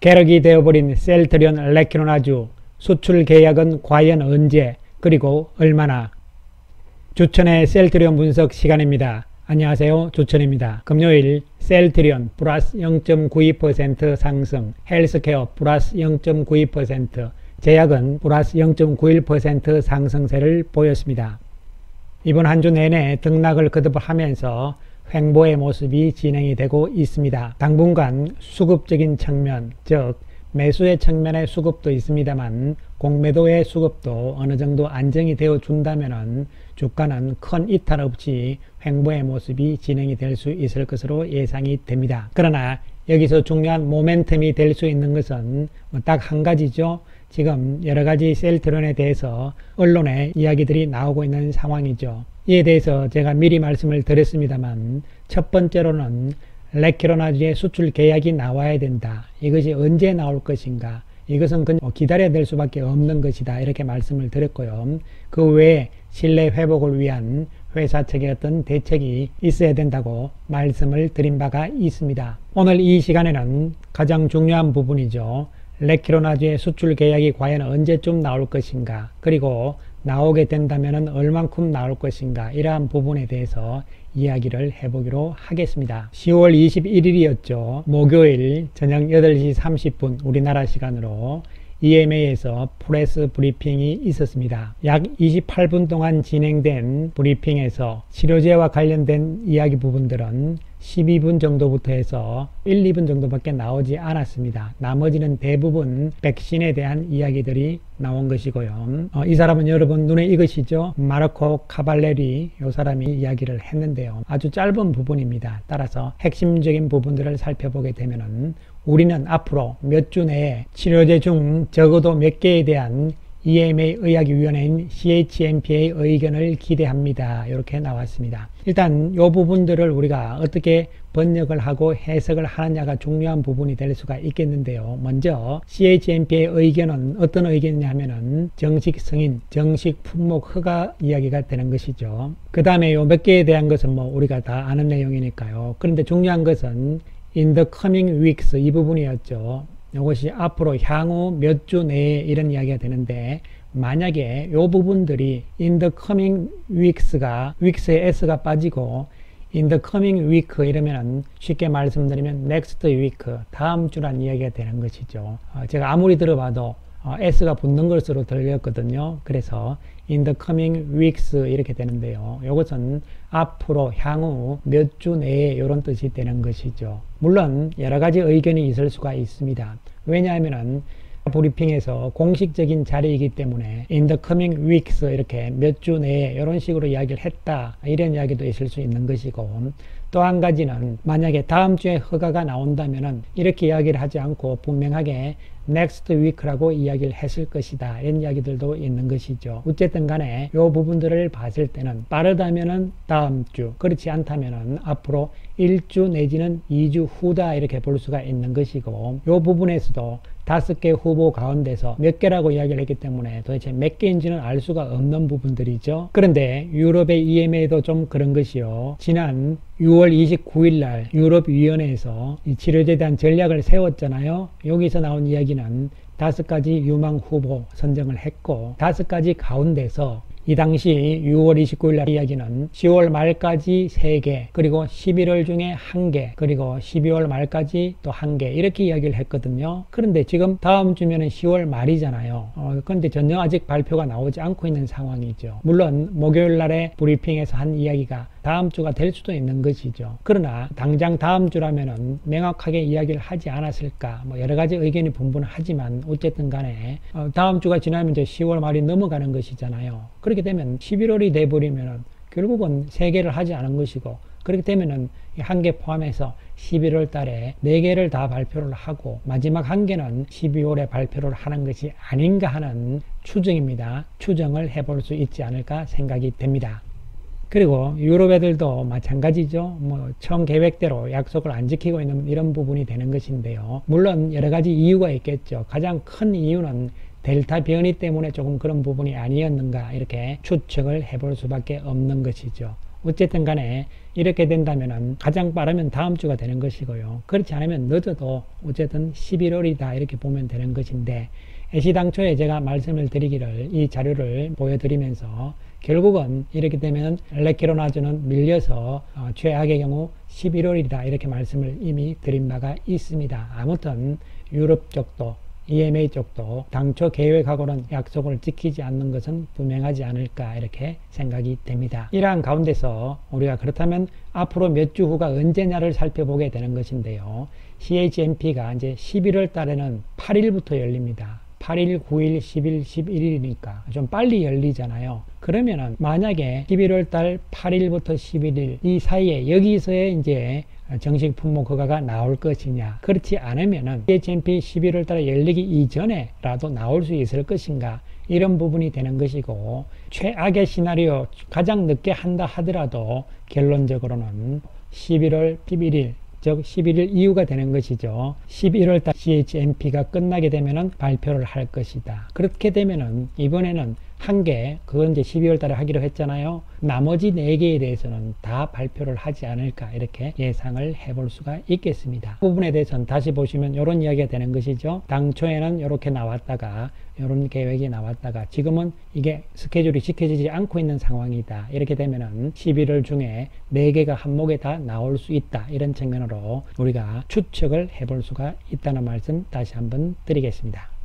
궤락이 되어버린 셀트리온 레퀴노나주 수출 계약은 과연 언제 그리고 얼마나? 주천의 셀트리온 분석 시간입니다. 안녕하세요, 주천입니다. 금요일 셀트리온 플러스 0.92% 상승, 헬스케어 플러스 0.92%, 제약은 플러스 0.91% 상승세를 보였습니다. 이번 한 주 내내 등락을 거듭하면서 횡보의 모습이 진행이 되고 있습니다. 당분간 수급적인 측면, 즉 매수의 측면의 수급도 있습니다만 공매도의 수급도 어느 정도 안정이 되어 준다면 주가는 큰 이탈 없이 횡보의 모습이 진행이 될 수 있을 것으로 예상이 됩니다. 그러나 여기서 중요한 모멘텀이 될 수 있는 것은 딱 한 가지죠. 지금 여러가지 셀트리온에 대해서 언론에 이야기들이 나오고 있는 상황이죠. 이에 대해서 제가 미리 말씀을 드렸습니다만 첫 번째로는 레퀴노나주의 수출 계약이 나와야 된다. 이것이 언제 나올 것인가? 이것은 그냥 기다려야 될 수밖에 없는 것이다. 이렇게 말씀을 드렸고요. 그 외에 신뢰 회복을 위한 회사 측의 어떤 대책이 있어야 된다고 말씀을 드린 바가 있습니다. 오늘 이 시간에는 가장 중요한 부분이죠. 레퀴노나주의 수출 계약이 과연 언제쯤 나올 것인가, 그리고 나오게 된다면 얼만큼 나올 것인가, 이러한 부분에 대해서 이야기를 해보기로 하겠습니다. 10월 21일이었죠. 목요일 저녁 8시 30분 우리나라 시간으로 EMA에서 프레스 브리핑이 있었습니다. 약 28분 동안 진행된 브리핑에서 치료제와 관련된 이야기 부분들은 12분 정도부터 해서 1, 2분 정도밖에 나오지 않았습니다. 나머지는 대부분 백신에 대한 이야기들이 나온 것이고요. 이 사람은 여러분 눈에 익으시죠? 마르코 카발레리, 이 사람이 이야기를 했는데요. 아주 짧은 부분입니다. 따라서 핵심적인 부분들을 살펴보게 되면은 우리는 앞으로 몇 주 내에 치료제 중 적어도 몇 개에 대한 EMA 의학위원회인 CHMP의 의견을 기대합니다. 이렇게 나왔습니다. 일단 이 부분들을 우리가 어떻게 번역을 하고 해석을 하느냐가 중요한 부분이 될 수가 있겠는데요. 먼저 CHMP의 의견은 어떤 의견이냐 하면은 정식 승인, 정식 품목 허가 이야기가 되는 것이죠. 그 다음에 요 몇 개에 대한 것은 뭐 우리가 다 아는 내용이니까요. 그런데 중요한 것은 in the coming weeks 이 부분이었죠. 이것이 앞으로 향후 몇 주 내에 이런 이야기가 되는데, 만약에 이 부분들이 in the coming weeks가 weeks에 s가 빠지고 in the coming week 이러면 쉽게 말씀드리면 next week 다음 주란 이야기가 되는 것이죠. 제가 아무리 들어봐도 s가 붙는 것으로 들렸거든요. 그래서 in the coming weeks 이렇게 되는데요. 이것은 앞으로 향후 몇 주 내에 이런 뜻이 되는 것이죠. 물론 여러 가지 의견이 있을 수가 있습니다. 왜냐하면 브리핑에서 공식적인 자리이기 때문에 in the coming weeks 이렇게 몇 주 내에 이런 식으로 이야기를 했다, 이런 이야기도 있을 수 있는 것이고, 또 한 가지는 만약에 다음 주에 허가가 나온다면 이렇게 이야기를 하지 않고 분명하게 next week라고 이야기를 했을 것이다, 이런 이야기들도 있는 것이죠. 어쨌든 간에 이 부분들을 봤을 때는 빠르다면은 다음 주, 그렇지 않다면은 앞으로 1주 내지는 2주 후다, 이렇게 볼 수가 있는 것이고, 이 부분에서도 5개 후보 가운데서 몇 개라고 이야기를 했기 때문에 도대체 몇 개인지는 알 수가 없는 부분들이죠. 그런데 유럽의 EMA도 좀 그런 것이요. 지난 6월 29일 날 유럽위원회에서 이 치료제에 대한 전략을 세웠잖아요. 여기서 나온 이야기는 5가지 유망 후보 선정을 했고, 5가지 가운데서 이 당시 6월 29일 날 이야기는 10월 말까지 3개, 그리고 11월 중에 1개, 그리고 12월 말까지 또 1개, 이렇게 이야기를 했거든요. 그런데 지금 다음 주면은 10월 말이잖아요. 그런데 전혀 아직 발표가 나오지 않고 있는 상황이죠. 물론 목요일 날에 브리핑에서 한 이야기가 다음 주가 될 수도 있는 것이죠. 그러나 당장 다음 주라면은 명확하게 이야기를 하지 않았을까, 뭐 여러 가지 의견이 분분하지만 어쨌든 간에 다음 주가 지나면 이제 10월 말이 넘어가는 것이잖아요. 그렇게 되면 11월이 돼버리면은 결국은 3개를 하지 않은 것이고, 그렇게 되면은 1개 포함해서 11월 달에 4개를 다 발표를 하고 마지막 1개는 12월에 발표를 하는 것이 아닌가 하는 추정입니다. 추정을 해볼 수 있지 않을까 생각이 됩니다. 그리고 유럽 애들도 마찬가지죠. 뭐 처음 계획대로 약속을 안 지키고 있는 이런 부분이 되는 것인데요. 물론 여러 가지 이유가 있겠죠. 가장 큰 이유는 델타 변이 때문에 조금 그런 부분이 아니었는가, 이렇게 추측을 해볼 수밖에 없는 것이죠. 어쨌든 간에 이렇게 된다면 가장 빠르면 다음 주가 되는 것이고요. 그렇지 않으면 늦어도 어쨌든 11월이다 이렇게 보면 되는 것인데, 애시당초에 제가 말씀을 드리기를 이 자료를 보여드리면서 결국은 이렇게 되면 레키로나주는 밀려서 최악의 경우 11월이다 이렇게 말씀을 이미 드린 바가 있습니다. 아무튼 유럽 쪽도 EMA 쪽도 당초 계획하고는 약속을 지키지 않는 것은 분명하지 않을까 이렇게 생각이 됩니다. 이러한 가운데서 우리가 그렇다면 앞으로 몇 주 후가 언제냐를 살펴보게 되는 것인데요. CHMP가 이제 11월 달에는 8일부터 열립니다. 8일, 9일, 10일, 11일이니까 좀 빨리 열리잖아요. 그러면은 만약에 11월 달 8일부터 11일 이 사이에 여기서의 이제 정식 품목 허가가 나올 것이냐, 그렇지 않으면은 CHMP 11월 달에 열리기 이전에라도 나올 수 있을 것인가, 이런 부분이 되는 것이고, 최악의 시나리오 가장 늦게 한다 하더라도 결론적으로는 11월 11일 즉 11일 이후가 되는 것이죠. 11월 달 CHMP가 끝나게 되면은 발표를 할 것이다. 그렇게 되면은 이번에는 한 개, 그건 이제 12월 달에 하기로 했잖아요. 나머지 4개에 대해서는 다 발표를 하지 않을까 이렇게 예상을 해볼 수가 있겠습니다. 그 부분에 대해서는 다시 보시면 이런 이야기가 되는 것이죠. 당초에는 이렇게 나왔다가 이런 계획이 나왔다가 지금은 이게 스케줄이 지켜지지 않고 있는 상황이다. 이렇게 되면은 11월 중에 4개가 한목에 다 나올 수 있다. 이런 측면으로 우리가 추측을 해볼 수가 있다는 말씀 다시 한번 드리겠습니다.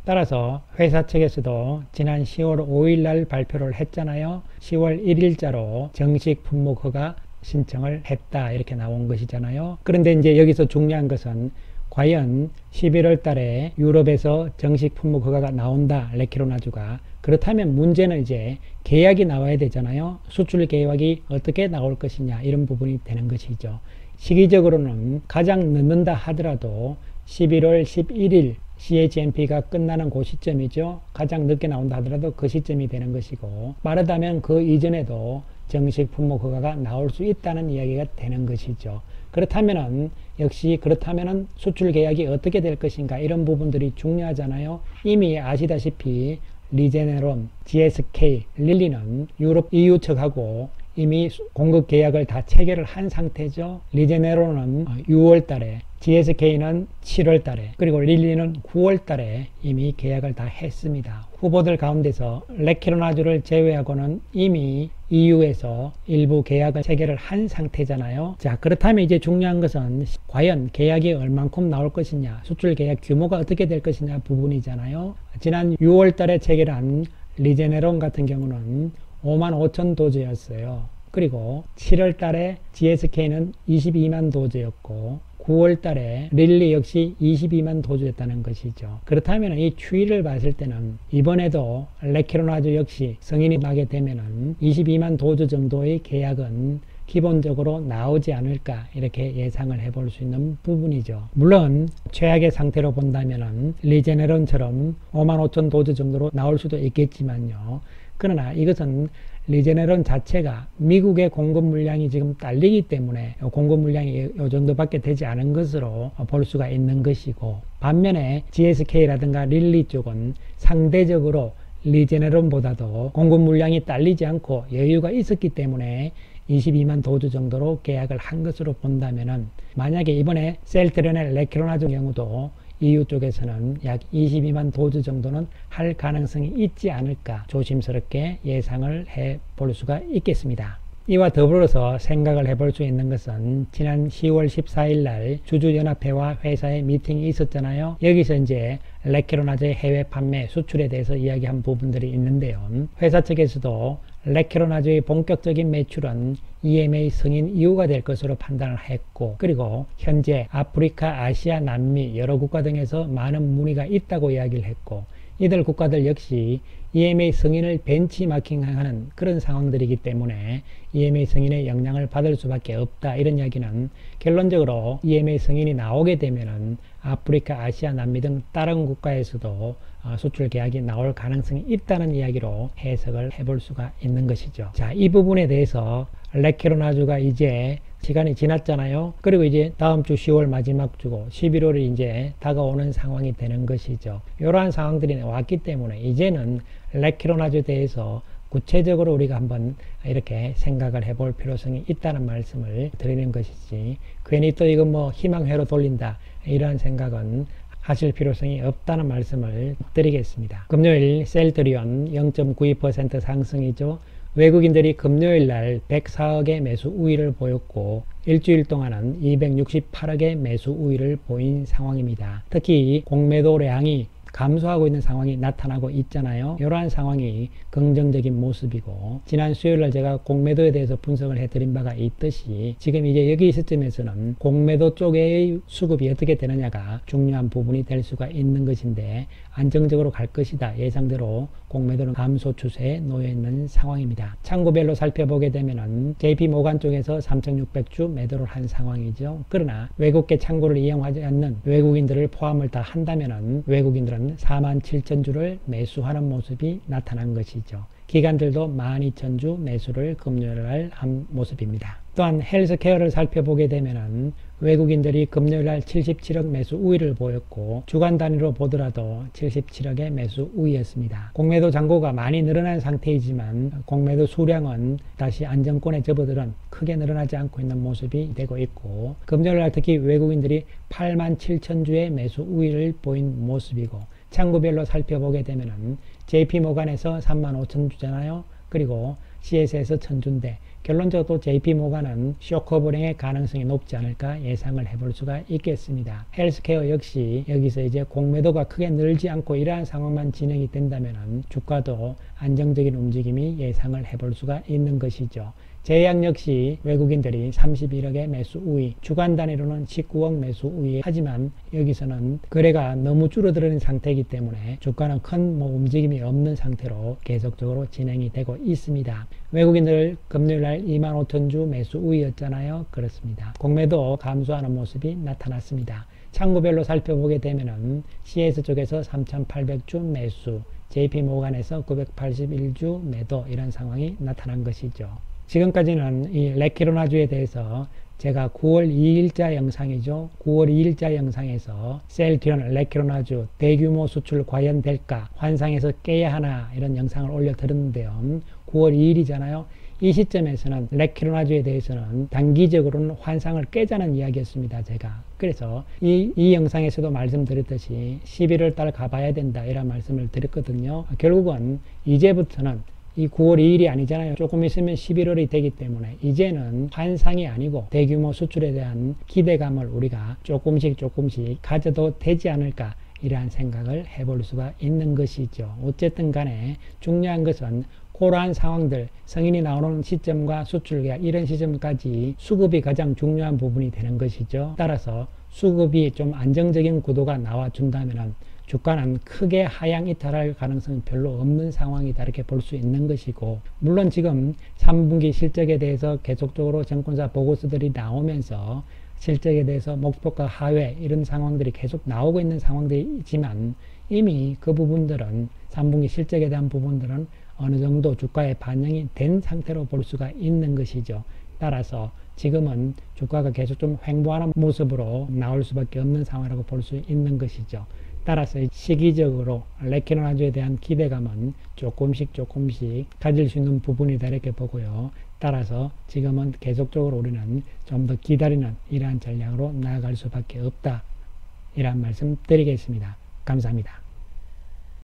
따라서 회사 측에서도 지난 10월 5일 날 발표를 했잖아요. 10월 1일자로 정식 품목 허가 신청을 했다 이렇게 나온 것이잖아요. 그런데 이제 여기서 중요한 것은 과연 11월 달에 유럽에서 정식 품목 허가가 나온다, 레키로나주가. 그렇다면 문제는 이제 계약이 나와야 되잖아요. 수출 계약이 어떻게 나올 것이냐, 이런 부분이 되는 것이죠. 시기적으로는 가장 늦는다 하더라도 11월 11일 CHMP가 끝나는 그 시점이죠. 가장 늦게 나온다 하더라도 그 시점이 되는 것이고, 빠르다면 그 이전에도 정식 품목 허가가 나올 수 있다는 이야기가 되는 것이죠. 그렇다면은 역시 그렇다면은 수출 계약이 어떻게 될 것인가, 이런 부분들이 중요하잖아요. 이미 아시다시피 리제네론, GSK, 릴리는 유럽 EU 측하고 이미 공급 계약을 다 체결을 한 상태죠. 리제네론은 6월 달에, GSK는 7월 달에, 그리고 릴리는 9월 달에 이미 계약을 다 했습니다. 후보들 가운데서 레키로나주를 제외하고는 이미 EU에서 일부 계약을 체결을 한 상태잖아요. 자, 그렇다면 이제 중요한 것은 과연 계약이 얼만큼 나올 것이냐, 수출 계약 규모가 어떻게 될 것이냐 부분이잖아요. 지난 6월 달에 체결한 리제네론 같은 경우는 55,000 도즈였어요. 그리고 7월 달에 GSK는 22만 도즈였고 9월 달에 릴리 역시 22만 도즈였다는 것이죠. 그렇다면 이 추이를 봤을 때는 이번에도 레키로나주 역시 승인이 나게 되면은 22만 도즈 정도의 계약은 기본적으로 나오지 않을까 이렇게 예상을 해볼 수 있는 부분이죠. 물론 최악의 상태로 본다면은 리제네론처럼 55,000 도즈 정도로 나올 수도 있겠지만요. 그러나 이것은 리제네론 자체가 미국의 공급 물량이 지금 딸리기 때문에 공급 물량이 이 정도밖에 되지 않은 것으로 볼 수가 있는 것이고, 반면에 GSK라든가 릴리 쪽은 상대적으로 리제네론보다도 공급 물량이 딸리지 않고 여유가 있었기 때문에 22만 도즈 정도로 계약을 한 것으로 본다면은, 만약에 이번에 셀트리온의 레키로나주 경우도 EU 쪽에서는 약 22만 도즈 정도는 할 가능성이 있지 않을까 조심스럽게 예상을 해 볼 수가 있겠습니다. 이와 더불어서 생각을 해볼 수 있는 것은 지난 10월 14일 날 주주연합회와 회사의 미팅이 있었잖아요. 여기서 이제 레키로나주의 해외 판매 수출에 대해서 이야기한 부분들이 있는데요. 회사 측에서도 레키로나주의 본격적인 매출은 EMA 승인 이후가 될 것으로 판단을 했고, 그리고 현재 아프리카, 아시아, 남미 여러 국가 등에서 많은 문의가 있다고 이야기를 했고, 이들 국가들 역시 EMA 승인을 벤치마킹하는 그런 상황들이기 때문에 EMA 승인의 영향을 받을 수밖에 없다, 이런 이야기는 결론적으로 EMA 승인이 나오게 되면은 아프리카, 아시아, 남미 등 다른 국가에서도 수출 계약이 나올 가능성이 있다는 이야기로 해석을 해볼 수가 있는 것이죠. 자, 이 부분에 대해서 레키로나주가 이제 시간이 지났잖아요. 그리고 이제 다음 주 10월 마지막 주고 11월이 이제 다가오는 상황이 되는 것이죠. 이러한 상황들이 왔기 때문에 이제는 레키로나주에 대해서 구체적으로 우리가 한번 이렇게 생각을 해볼 필요성이 있다는 말씀을 드리는 것이지, 괜히 또 이거 뭐 희망회로 돌린다 이런 생각은 하실 필요성이 없다는 말씀을 드리겠습니다. 금요일 셀트리온 0.92% 상승이죠. 외국인들이 금요일 날 104억의 매수 우위를 보였고 일주일 동안은 268억의 매수 우위를 보인 상황입니다. 특히 공매도량이 감소하고 있는 상황이 나타나고 있잖아요. 이러한 상황이 긍정적인 모습이고, 지난 수요일날 제가 공매도에 대해서 분석을 해드린 바가 있듯이 지금 이제 여기 시점에서는 공매도 쪽의 수급이 어떻게 되느냐가 중요한 부분이 될 수가 있는 것인데, 안정적으로 갈 것이다. 예상대로 공매도는 감소 추세에 놓여 있는 상황입니다. 창구별로 살펴보게 되면은 JP모간 쪽에서 3,600주 매도를 한 상황이죠. 그러나 외국계 창구를 이용하지 않는 외국인들을 포함을 다 한다면은 외국인들은 47,000주를 매수하는 모습이 나타난 것이죠. 기관들도 12,000주 매수를 금요일날 한 모습입니다. 또한 헬스케어를 살펴보게 되면은 외국인들이 금요일날 77억 매수 우위를 보였고, 주간 단위로 보더라도 77억의 매수 우위였습니다. 공매도 잔고가 많이 늘어난 상태이지만 공매도 수량은 다시 안정권에 접어들은 크게 늘어나지 않고 있는 모습이 되고 있고, 금요일날 특히 외국인들이 87,000주의 매수 우위를 보인 모습이고, 창구별로 살펴보게 되면은 JP모간에서 35,000주잖아요. 그리고 CS에서 1,000주인데 결론적으로 JP모간은 쇼크 불행의 가능성이 높지 않을까 예상을 해볼 수가 있겠습니다. 헬스케어 역시 여기서 이제 공매도가 크게 늘지 않고 이러한 상황만 진행이 된다면 주가도 안정적인 움직임이 예상을 해볼 수가 있는 것이죠. 제약 역시 외국인들이 31억의 매수 우위, 주간 단위로는 19억 매수 우위, 하지만 여기서는 거래가 너무 줄어드는 상태이기 때문에 주가는 큰 움직임이 없는 상태로 계속적으로 진행이 되고 있습니다. 외국인들 금요일날 25,000주 매수 우위였잖아요. 그렇습니다. 공매도 감소하는 모습이 나타났습니다. 창구별로 살펴보게 되면은 CS 쪽에서 3,800주 매수, JP모간에서 981주 매도, 이런 상황이 나타난 것이죠. 지금까지는 이 레키로나주에 대해서 제가 9월 2일자 영상이죠. 9월 2일자 영상에서 셀트리온 레키로나주 대규모 수출 과연 될까? 환상에서 깨야 하나? 이런 영상을 올려드렸는데요. 9월 2일이잖아요. 이 시점에서는 레키로나주에 대해서는 단기적으로는 환상을 깨자는 이야기였습니다. 제가. 그래서 이 영상에서도 말씀드렸듯이 11월 달 가봐야 된다, 이런 말씀을 드렸거든요. 결국은 이제부터는 이 9월 2일이 아니잖아요. 조금 있으면 11월이 되기 때문에 이제는 환상이 아니고 대규모 수출에 대한 기대감을 우리가 조금씩 가져도 되지 않을까, 이러한 생각을 해볼 수가 있는 것이죠. 어쨌든 간에 중요한 것은 그러한 상황들, 승인이 나오는 시점과 수출 계약 이런 시점까지 수급이 가장 중요한 부분이 되는 것이죠. 따라서 수급이 좀 안정적인 구도가 나와준다면은 주가는 크게 하향 이탈할 가능성이 별로 없는 상황이다, 이렇게 볼 수 있는 것이고, 물론 지금 3분기 실적에 대해서 계속적으로 증권사 보고서들이 나오면서 실적에 대해서 목표가 하회 이런 상황들이 계속 나오고 있는 상황들이지만 이미 그 부분들은 3분기 실적에 대한 부분들은 어느 정도 주가에 반영이 된 상태로 볼 수가 있는 것이죠. 따라서 지금은 주가가 계속 좀 횡보하는 모습으로 나올 수밖에 없는 상황이라고 볼 수 있는 것이죠. 따라서 시기적으로 레키로나주에 대한 기대감은 조금씩 가질 수 있는 부분이다, 이렇게 보고요. 따라서 지금은 계속적으로 우리는 좀 더 기다리는 이러한 전략으로 나아갈 수밖에 없다, 이런 말씀 드리겠습니다. 감사합니다.